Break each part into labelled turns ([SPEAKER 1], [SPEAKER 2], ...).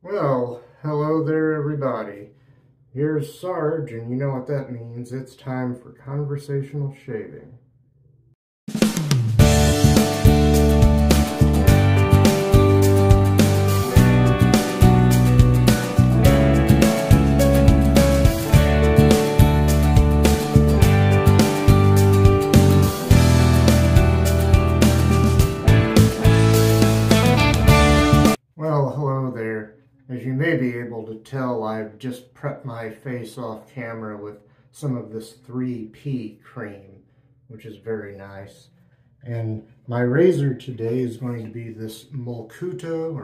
[SPEAKER 1] Well, hello there everybody. Here's Sarge, and you know what that means. It's time for conversational shaving. Well, hello there. As you may be able to tell, I've just prepped my face off camera with some of this 3P cream, which is very nice. And my razor today is going to be this Mulcuto.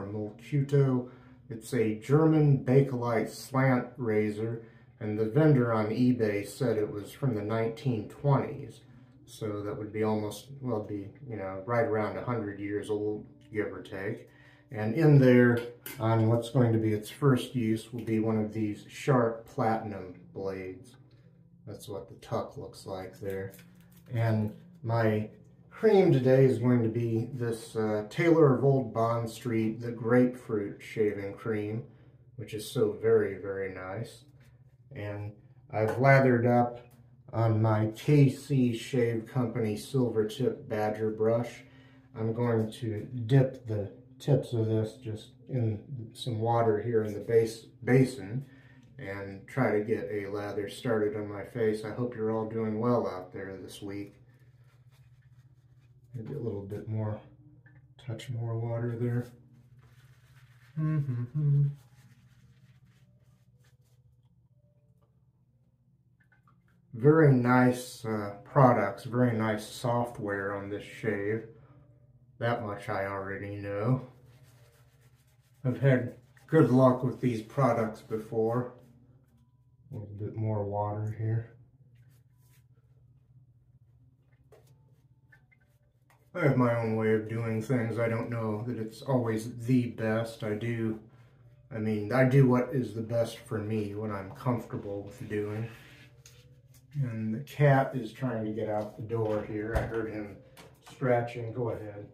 [SPEAKER 1] It's a German Bakelite Slant razor, and the vendor on eBay said it was from the 1920s. So that would be almost, well, right around 100 years old, give or take. And in there, on what's going to be its first use, will be one of these sharp platinum blades. That's what the tuck looks like there. And my cream today is going to be this Taylor of Old Bond Street, the Grapefruit shaving cream, which is so very, very nice. And I've lathered up on my KC Shave Company silvertip badger brush. I'm going to dip the tips of this just in some water here in the basin and try to get a lather started on my face. I hope you're all doing well out there this week. Maybe a little bit more, touch more water there. Very nice products, very nice software on this shave. That much I already know. I've had good luck with these products before. A little bit more water here. I have my own way of doing things. I don't know that it's always the best. I do what is the best for me, what I'm comfortable with doing. And the cat is trying to get out the door here. I heard him scratching. Go ahead.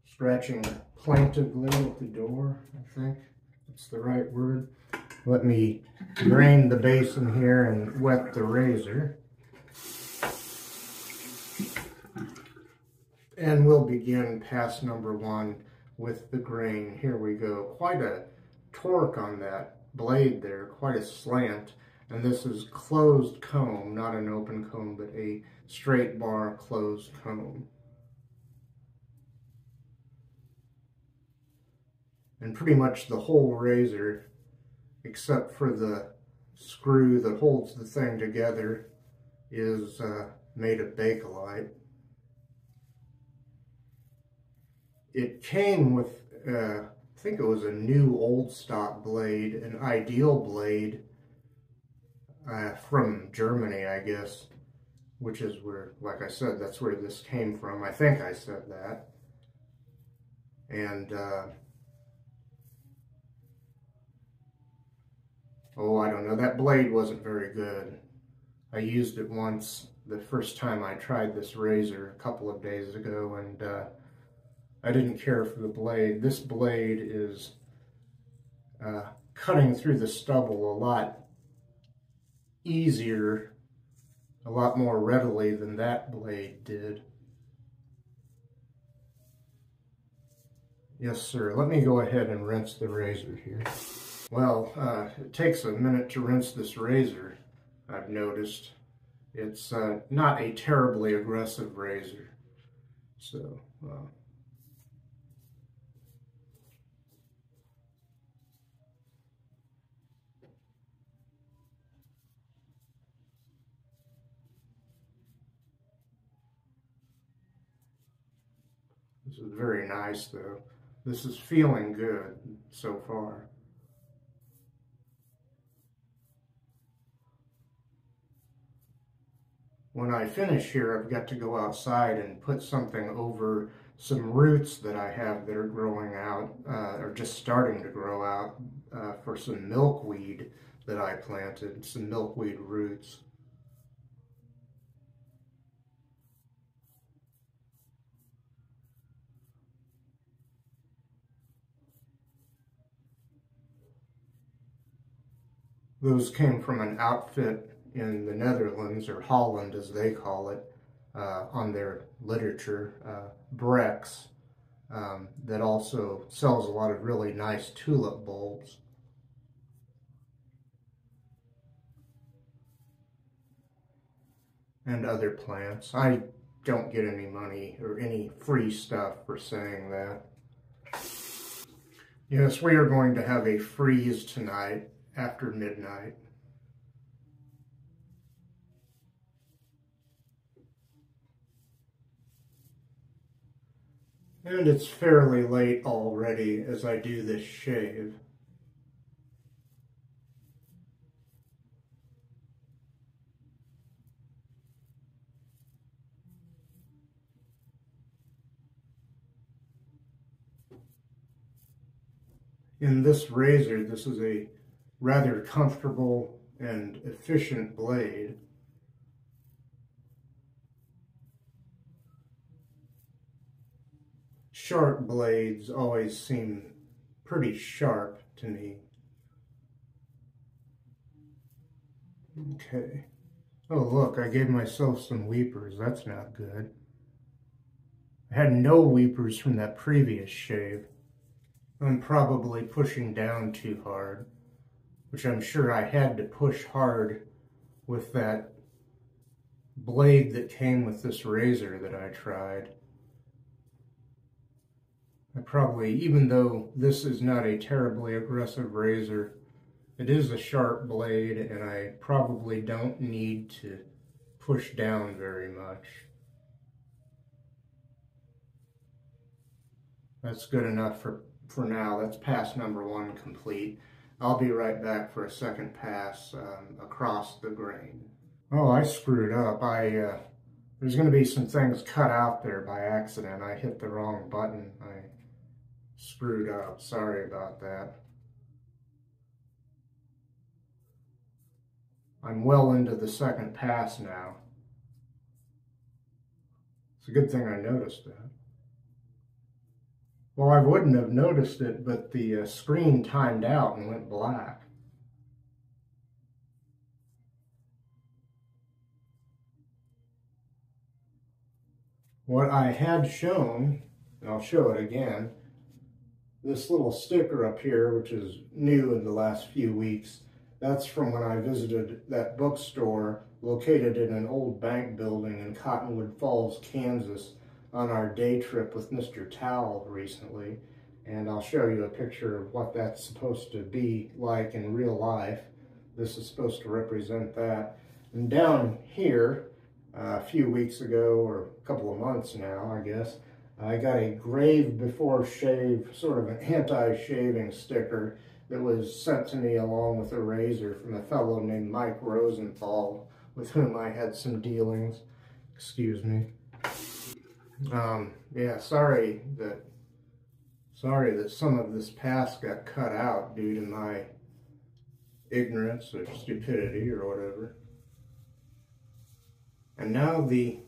[SPEAKER 1] Scratching plaintively at the door, I think that's the right word. Let me drain the basin here and wet the razor. And we'll begin pass number one with the grain. Here we go. Quite a torque on that blade there, quite a slant. And this is closed comb, not an open comb, but a straight bar closed comb. And pretty much the whole razor, except for the screw that holds the thing together, is made of Bakelite. It came with, I think it was a new old stock blade, an ideal blade from Germany, I guess, which is where, like I said, that's where this came from. I think I said that. And oh, I don't know, that blade wasn't very good. I used it once the first time I tried this razor a couple of days ago, and I didn't care for the blade. This blade is cutting through the stubble a lot easier, a lot more readily than that blade did. Yes, sir. Let me go ahead and rinse the razor here. Well, it takes a minute to rinse this razor, I've noticed. It's not a terribly aggressive razor. So, this is very nice, though. This is feeling good so far. When I finish here, I've got to go outside and put something over some roots that I have that are growing out, or just starting to grow out, for some milkweed that I planted, some milkweed roots. Those came from an outfit in the Netherlands, or Holland as they call it, on their literature, Brex, that also sells a lot of really nice tulip bulbs. And other plants. I don't get any money or any free stuff for saying that. Yes, we are going to have a freeze tonight after midnight. And it's fairly late already as I do this shave. In this razor, this is a rather comfortable and efficient blade. Sharp blades always seem pretty sharp to me. Okay. Oh look, I gave myself some weepers. That's not good. I had no weepers from that previous shave. I'm probably pushing down too hard, which I'm sure I had to push hard with that blade that came with this razor that I tried. I probably, even though this is not a terribly aggressive razor, it is a sharp blade and I probably don't need to push down very much. That's good enough for now. That's pass number 1 complete. I'll be right back for a second pass across the grain. Oh, I screwed up. There's going to be some things cut out there by accident. I hit the wrong button. I screwed up. Sorry about that. I'm well into the second pass now. It's a good thing I noticed that. Well, I wouldn't have noticed it, but the screen timed out and went black. What I had shown, and I'll show it again, this little sticker up here, which is new in the last few weeks, that's from when I visited that bookstore located in an old bank building in Cottonwood Falls, Kansas, on our day trip with Mr. Towle recently. And I'll show you a picture of what that's supposed to be like in real life. This is supposed to represent that. And down here, a few weeks ago, or a couple of months now, I guess, I got a grave before shave, sort of an anti-shaving sticker that was sent to me along with a razor from a fellow named Mike Rosenthal, with whom I had some dealings. Excuse me. Yeah, sorry that some of this pass got cut out due to my ignorance or stupidity or whatever. And now the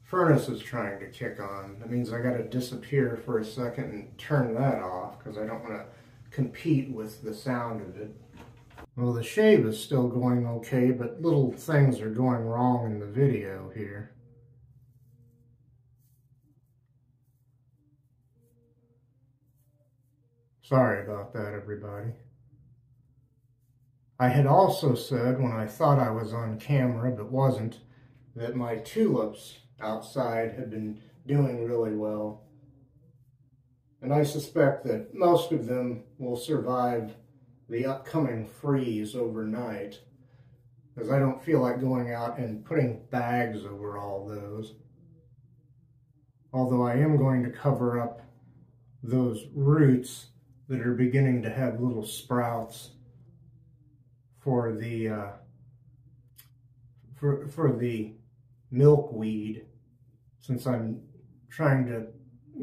[SPEAKER 1] furnace is trying to kick on. That means I gotta disappear for a second and turn that off because I don't want to compete with the sound of it. Well, the shave is still going okay, but little things are going wrong in the video here. Sorry about that, everybody. I had also said, when I thought I was on camera but wasn't, that my tulips outside had been doing really well. And I suspect that most of them will survive the upcoming freeze overnight, because I don't feel like going out and putting bags over all those. Although I am going to cover up those roots that are beginning to have little sprouts for the milkweed, since I'm trying to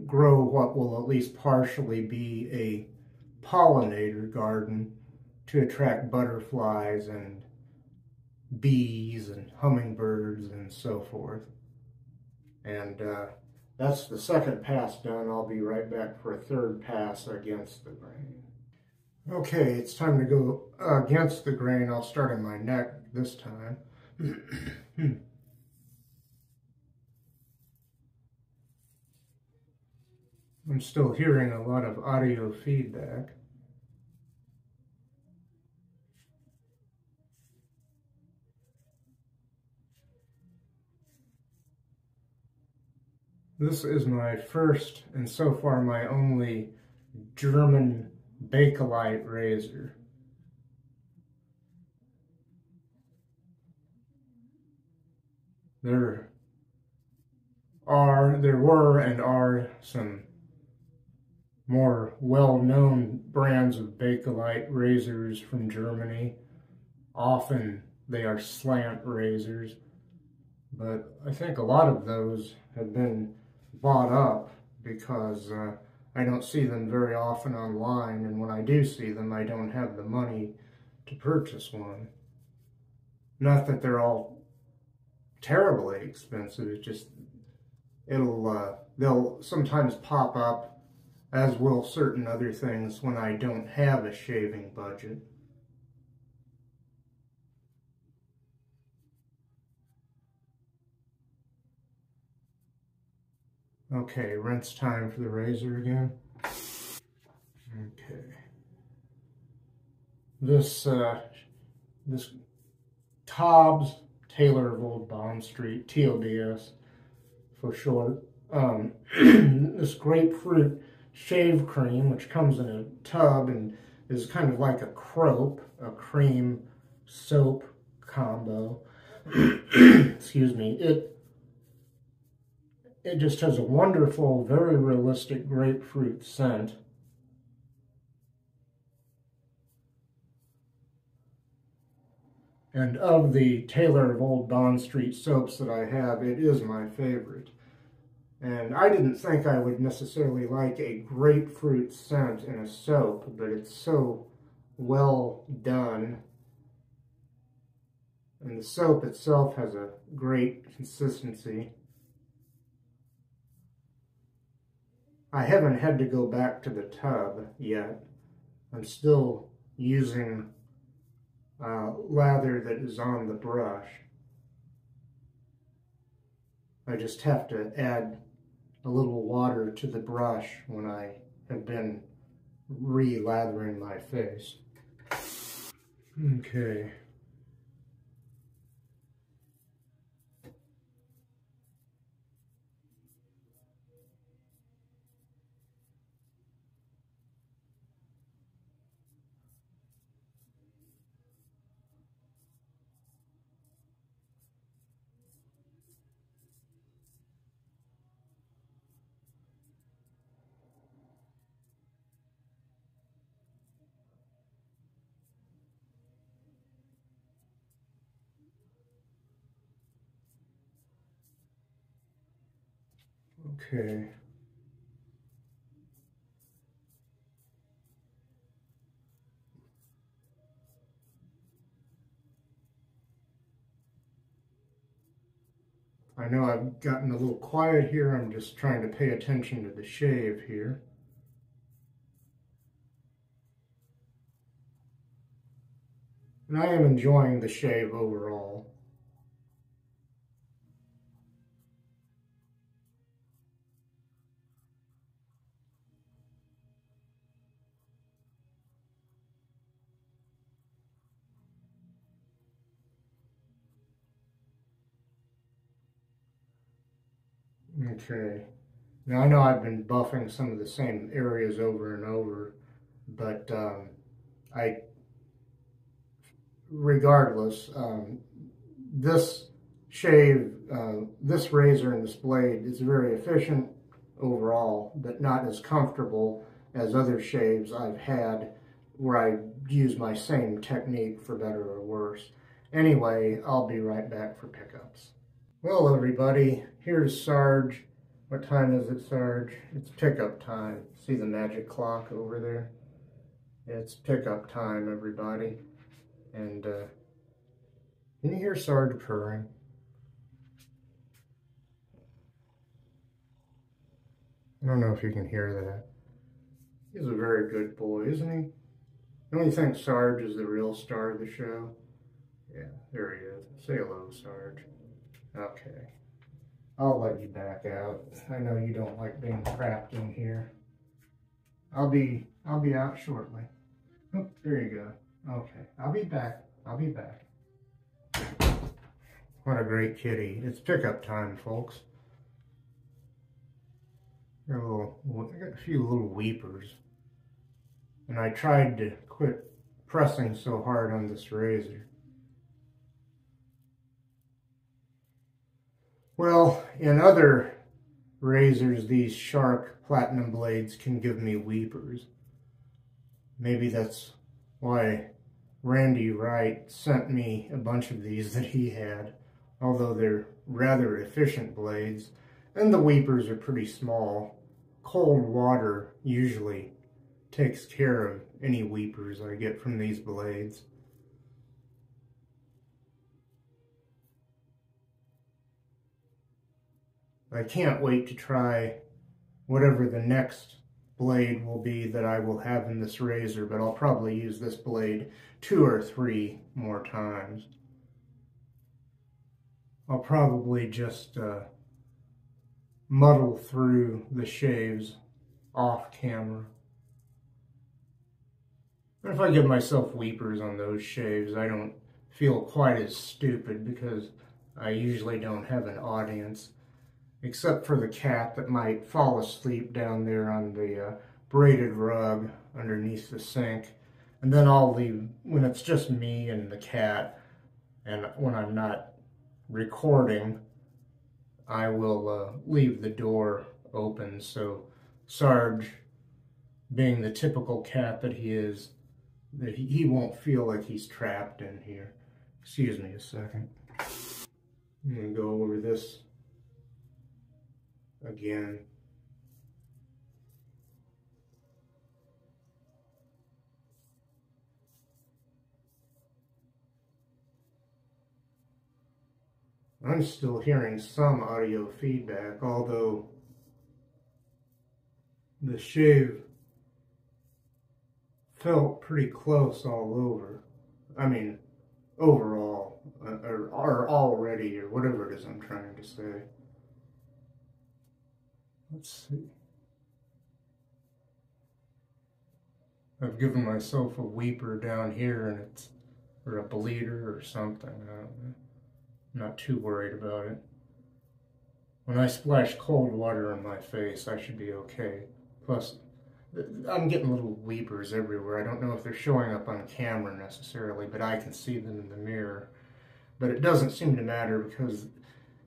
[SPEAKER 1] grow what will at least partially be a pollinator garden to attract butterflies and bees and hummingbirds and so forth. And that's the second pass done. I'll be right back for a third pass against the grain. Okay, it's time to go against the grain. I'll start on my neck this time. I'm still hearing a lot of audio feedback. This is my first, and so far my only, German Bakelite razor. There were and are some more well-known brands of Bakelite razors from Germany. Often they are slant razors, but I think a lot of those have been bought up because I don't see them very often online, and when I do see them, I don't have the money to purchase one. Not that they're all terribly expensive, it's just they'll sometimes pop up, as will certain other things, when I don't have a shaving budget. Okay, rinse time for the razor again. Okay. This TOBS, Taylor of Old Bond Street, TOBS for short. This grapefruit shave cream, which comes in a tub and is kind of like a cream soap combo. Excuse me. It just has a wonderful, very realistic grapefruit scent. And of the Taylor of Old Bond Street soaps that I have, it is my favorite. And I didn't think I would necessarily like a grapefruit scent in a soap, but it's so well done. And the soap itself has a great consistency. I haven't had to go back to the tub yet. I'm still using lather that is on the brush. I just have to add a little water to the brush when I have been re-lathering my face. Okay. Okay. I know I've gotten a little quiet here. I'm just trying to pay attention to the shave here. And I am enjoying the shave overall. Okay. Now I know I've been buffing some of the same areas over and over, but regardless, this shave, this razor and this blade is very efficient overall, but not as comfortable as other shaves I've had where I use my same technique for better or worse. Anyway, I'll be right back for pickups. Well, everybody, here's Sarge. What time is it, Sarge? It's pickup time. See the magic clock over there? It's pickup time, everybody. And can you hear Sarge purring? I don't know if you can hear that. He's a very good boy, isn't he? Don't you think Sarge is the real star of the show? Yeah, there he is. Say hello, Sarge. Okay. I'll let you back out. I know you don't like being trapped in here. I'll be out shortly. Oh, there you go. Okay, I'll be back. I'll be back. What a great kitty. It's pickup time, folks. I got a few little weepers. And I tried to quit pressing so hard on this razor. Well, in other razors, these shark platinum blades can give me weepers. Maybe that's why Randy Wright sent me a bunch of these that he had, although they're rather efficient blades, and the weepers are pretty small. Cold water usually takes care of any weepers I get from these blades. I can't wait to try whatever the next blade will be that I will have in this razor, but I'll probably use this blade 2 or 3 more times. I'll probably just muddle through the shaves off camera. If I give myself weepers on those shaves, I don't feel quite as stupid because I usually don't have an audience, except for the cat that might fall asleep down there on the braided rug underneath the sink. And then I'll leave, when it's just me and the cat, and when I'm not recording, I will leave the door open so Sarge, being the typical cat that he is, that he won't feel like he's trapped in here. Excuse me a second. I'm going to go over this again. I'm still hearing some audio feedback, although the shave felt pretty close all over. I mean, overall, or already, or whatever it is I'm trying to say. Let's see. I've given myself a weeper down here, and it's, or a bleeder or something. I don't know. I'm not too worried about it. When I splash cold water on my face, I should be okay. Plus, I'm getting little weepers everywhere. I don't know if they're showing up on camera necessarily, but I can see them in the mirror. But it doesn't seem to matter because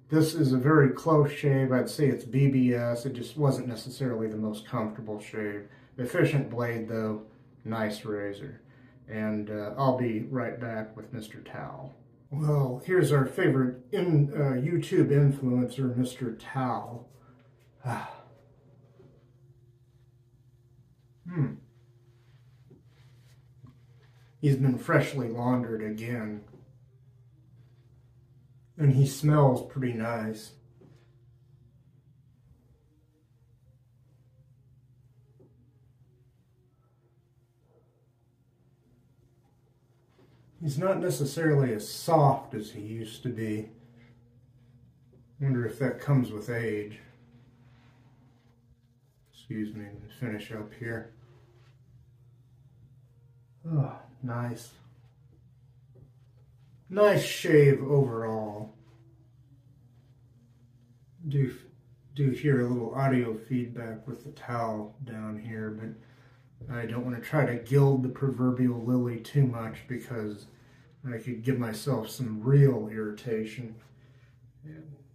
[SPEAKER 1] this is a very close shave. I'd say it's BBS. It just wasn't necessarily the most comfortable shave. Efficient blade though, nice razor. And I'll be right back with Mr. Towel. Well, here's our favorite YouTube influencer, Mr. Towel. He's been freshly laundered again. And he smells pretty nice. He's not necessarily as soft as he used to be. Wonder if that comes with age. Excuse me, let me finish up here. Oh, nice. Nice shave overall. Do hear a little audio feedback with the towel down here, but I don't want to try to gild the proverbial lily too much because I could give myself some real irritation.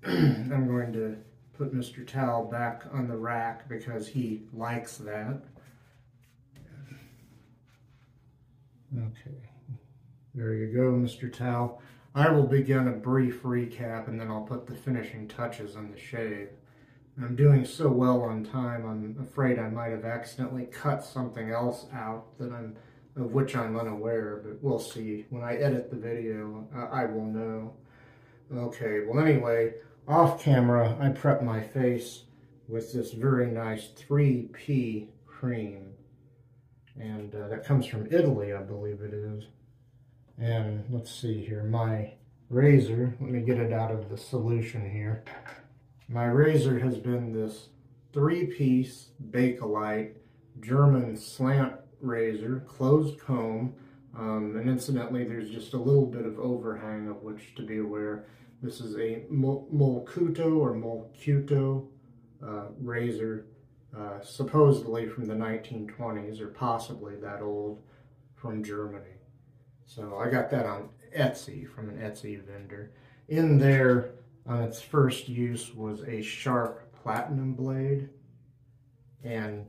[SPEAKER 1] And I'm going to put Mr. Towel back on the rack because he likes that. Okay, there you go, Mr. Towel. I will begin a brief recap and then I'll put the finishing touches on the shave. I'm doing so well on time, I'm afraid I might have accidentally cut something else out of which I'm unaware, but we'll see. When I edit the video, I will know. Okay, well anyway, off camera, I prep my face with this very nice 3P cream. And that comes from Italy, I believe it is. And let's see here, my razor, let me get it out of the solution here. My razor has been this 3-piece Bakelite German slant razor, closed comb, and incidentally there's just a little bit of overhang of which to be aware. This is a Mulcuto razor, supposedly from the 1920s, or possibly that old, from Germany. So I got that on Etsy, from an Etsy vendor. In there, on its first use, was a sharp platinum blade. And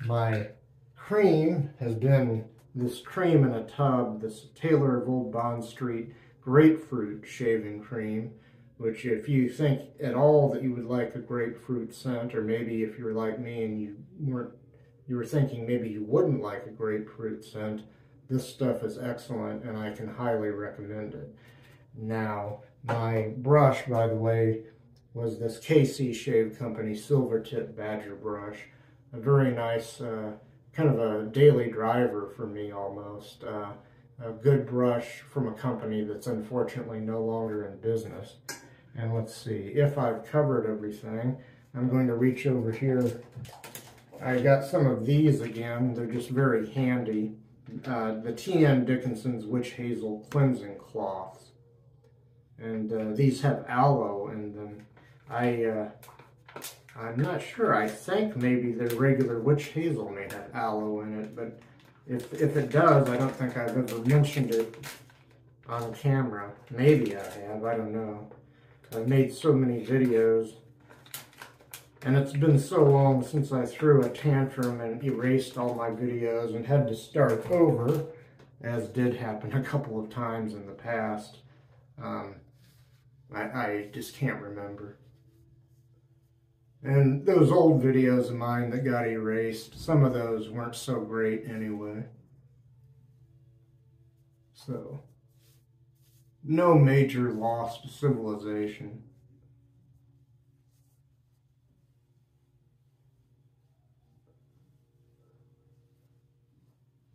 [SPEAKER 1] my cream has been this cream in a tub, this Taylor of Old Bond Street grapefruit shaving cream, which if you think at all that you would like a grapefruit scent, or maybe if you're like me and you were thinking maybe you wouldn't like a grapefruit scent, this stuff is excellent and I can highly recommend it. Now, my brush, by the way, was this KC Shave Company Silvertip Badger brush. A very nice, kind of a daily driver for me almost. A good brush from a company that's unfortunately no longer in business. And let's see, if I've covered everything, I'm going to reach over here. I got some of these again. They're just very handy. The TN Dickinson's Witch Hazel Cleansing Cloths. And these have aloe in them. I'm not sure. I think maybe the regular witch hazel may have aloe in it, but if it does, I don't think I've ever mentioned it on camera. Maybe I have, I don't know. I've made so many videos, and it's been so long since I threw a tantrum and erased all my videos and had to start over, as did happen a couple of times in the past. I just can't remember. And those old videos of mine that got erased, some of those weren't so great anyway. So, no major loss to civilization.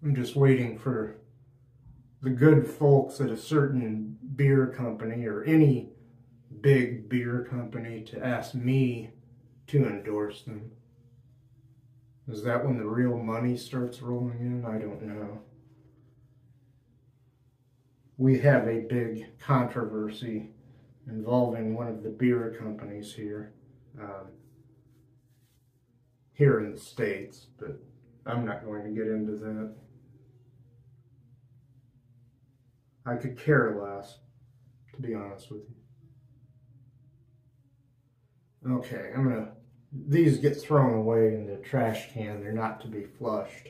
[SPEAKER 1] I'm just waiting for the good folks at a certain beer company, or any big beer company, to ask me to endorse them. Is that when the real money starts rolling in? I don't know. We have a big controversy involving one of the beer companies here, here in the States, but I'm not going to get into that. I could care less, to be honest with you. Okay, these get thrown away in the trash can. They're not to be flushed.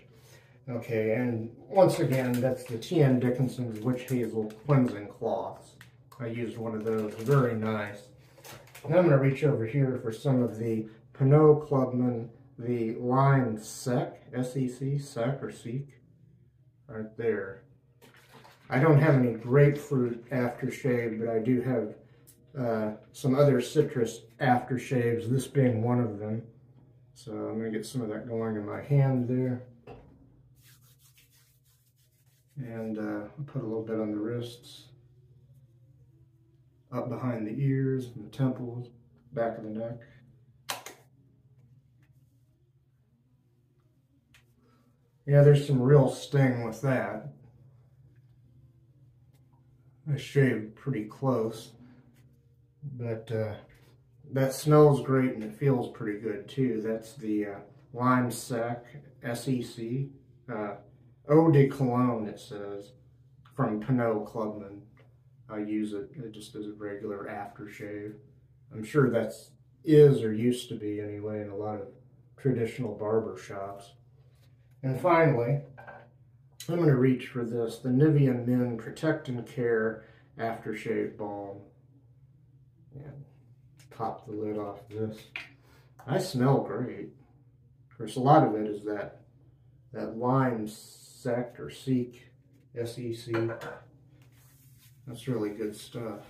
[SPEAKER 1] Okay, and once again, that's the TN Dickinson's Witch Hazel Cleansing Cloths. I used one of those, very nice. And I'm going to reach over here for some of the Pinaud Clubman, the Lime SEC, S-E-C, SEC or SEC, right there. I don't have any grapefruit aftershave, but I do have some other citrus aftershaves, this being one of them. So I'm going to get some of that going in my hand there. And put a little bit on the wrists, up behind the ears and the temples, back of the neck. Yeah, there's some real sting with that. I shaved pretty close, but that smells great and it feels pretty good too. That's the Lime SEC, S-E-C, Eau de Cologne, it says, from Pinaud Clubman. I use it just as a regular aftershave. I'm sure that's or used to be anyway, in a lot of traditional barber shops. And finally, I'm going to reach for this, the Nivea Men Protect and Care Aftershave Balm. And pop the lid off this. I smell great. Of course, a lot of it is that Lime SEC or SEC, S-E-C. That's really good stuff.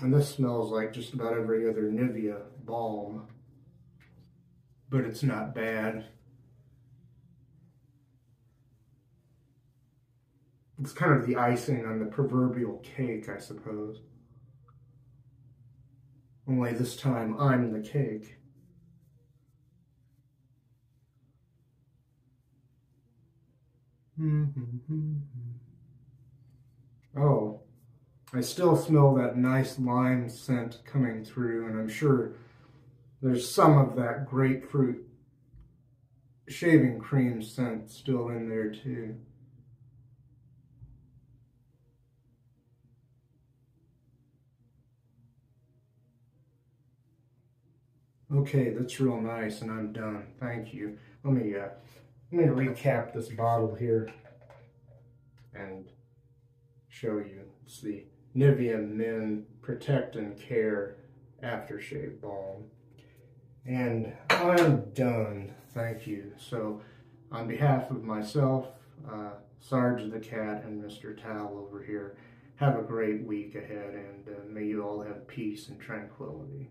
[SPEAKER 1] And this smells like just about every other Nivea balm, but it's not bad. It's kind of the icing on the proverbial cake, I suppose. Only this time I'm the cake. Oh, I still smell that nice lime scent coming through, and I'm sure there's some of that grapefruit shaving cream scent still in there too. Okay, that's real nice, and I'm done. Thank you. Let me recap this bottle here and show you. It's the Nivea Men Protect and Care Aftershave Balm. And I'm done. Thank you. So, on behalf of myself, Sarge the cat, and Mr. Towel over here, have a great week ahead, and may you all have peace and tranquility.